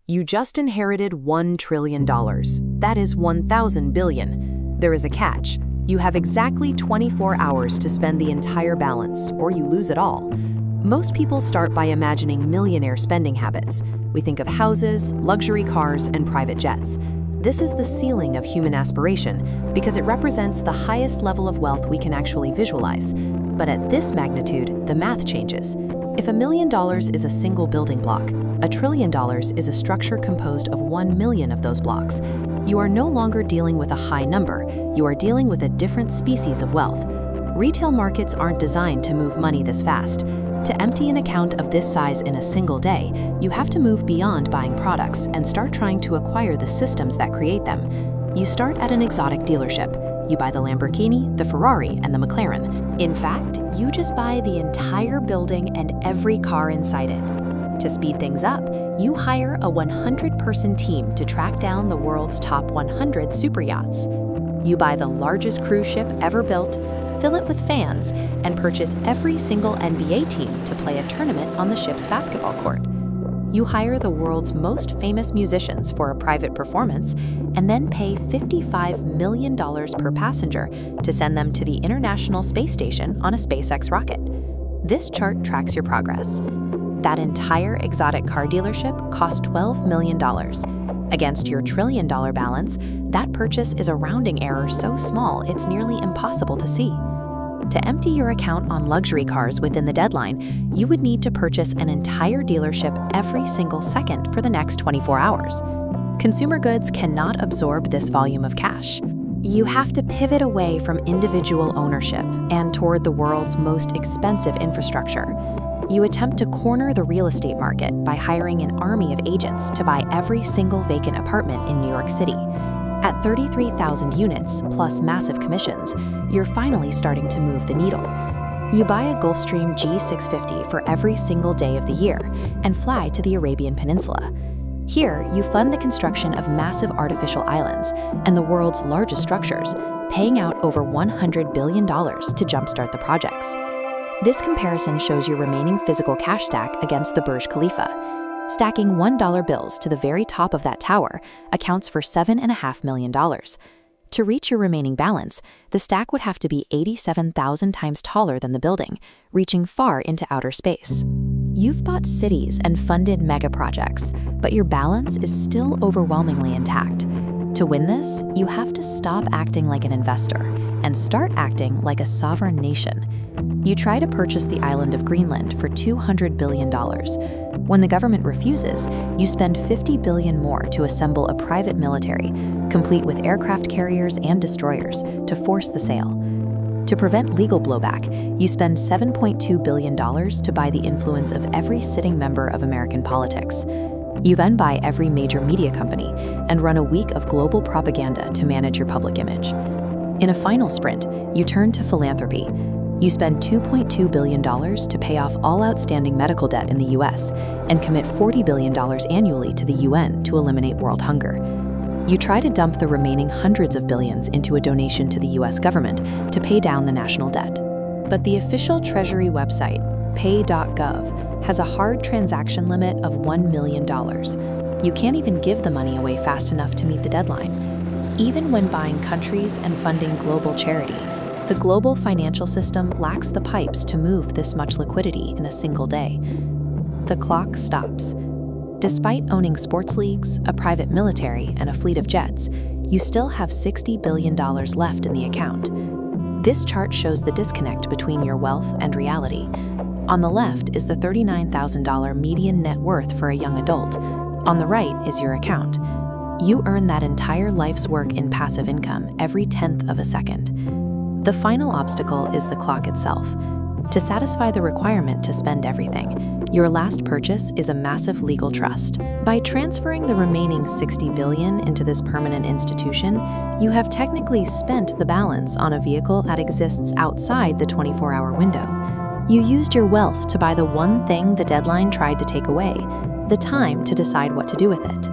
You just inherited $1 trillion. That is 1,000 billion. There is a catch. You have exactly 24 hours to spend the entire balance, or you lose it all. Most people start by imagining millionaire spending habits. We think of houses, luxury cars, and private jets. This is the ceiling of human aspiration because it represents the highest level of wealth we can actually visualize. But at this magnitude, the math changes. If $1 million is a single building block, $1 trillion is a structure composed of 1 million of those blocks. You are no longer dealing with a high number, you are dealing with a different species of wealth. Retail markets aren't designed to move money this fast. To empty an account of this size in a single day, you have to move beyond buying products and start trying to acquire the systems that create them. You start at an exotic dealership. You buy the Lamborghini, the Ferrari, and the McLaren. In fact, you just buy the entire building and every car inside it. To speed things up, you hire a 100-person team to track down the world's top 100 super yachts. You buy the largest cruise ship ever built, fill it with fans, and purchase every single NBA team to play a tournament on the ship's basketball court. You hire the world's most famous musicians for a private performance and then pay $55 million per passenger to send them to the International Space Station on a SpaceX rocket. This chart tracks your progress. That entire exotic car dealership cost $12 million. Against your $1 trillion balance, that purchase is a rounding error so small it's nearly impossible to see. To empty your account on luxury cars within the deadline, you would need to purchase an entire dealership every single second for the next 24 hours. Consumer goods cannot absorb this volume of cash. You have to pivot away from individual ownership and toward the world's most expensive infrastructure. You attempt to corner the real estate market by hiring an army of agents to buy every single vacant apartment in New York City. At 33,000 units, plus massive commissions, you're finally starting to move the needle. You buy a Gulfstream G650 for every single day of the year and fly to the Arabian Peninsula. Here, you fund the construction of massive artificial islands and the world's largest structures, paying out over $100 billion to jumpstart the projects. This comparison shows your remaining physical cash stack against the Burj Khalifa. Stacking $1 bills to the very top of that tower accounts for $7.5 million. To reach your remaining balance, the stack would have to be 87,000 times taller than the building, reaching far into outer space. You've bought cities and funded mega projects, but your balance is still overwhelmingly intact. To win this, you have to stop acting like an investor and start acting like a sovereign nation. You try to purchase the island of Greenland for $200 billion. When the government refuses, you spend $50 billion more to assemble a private military, complete with aircraft carriers and destroyers, to force the sale. To prevent legal blowback, you spend $7.2 billion to buy the influence of every sitting member of American politics. You then buy every major media company and run a week of global propaganda to manage your public image. In a final sprint, you turn to philanthropy. You spend $2.2 billion to pay off all outstanding medical debt in the US and commit $40 billion annually to the UN to eliminate world hunger. You try to dump the remaining hundreds of billions into a donation to the US government to pay down the national debt. But the official Treasury website, pay.gov, has a hard transaction limit of $1 million. You can't even give the money away fast enough to meet the deadline. Even when buying countries and funding global charity, the global financial system lacks the pipes to move this much liquidity in a single day. The clock stops. Despite owning sports leagues, a private military, and a fleet of jets, you still have $60 billion left in the account. This chart shows the disconnect between your wealth and reality. On the left is the $39,000 median net worth for a young adult. On the right is your account. You earn that entire life's work in passive income every 10th of a second. The final obstacle is the clock itself. To satisfy the requirement to spend everything, your last purchase is a massive legal trust. By transferring the remaining $60 billion into this permanent institution, you have technically spent the balance on a vehicle that exists outside the 24-hour window. You used your wealth to buy the one thing the deadline tried to take away, the time to decide what to do with it.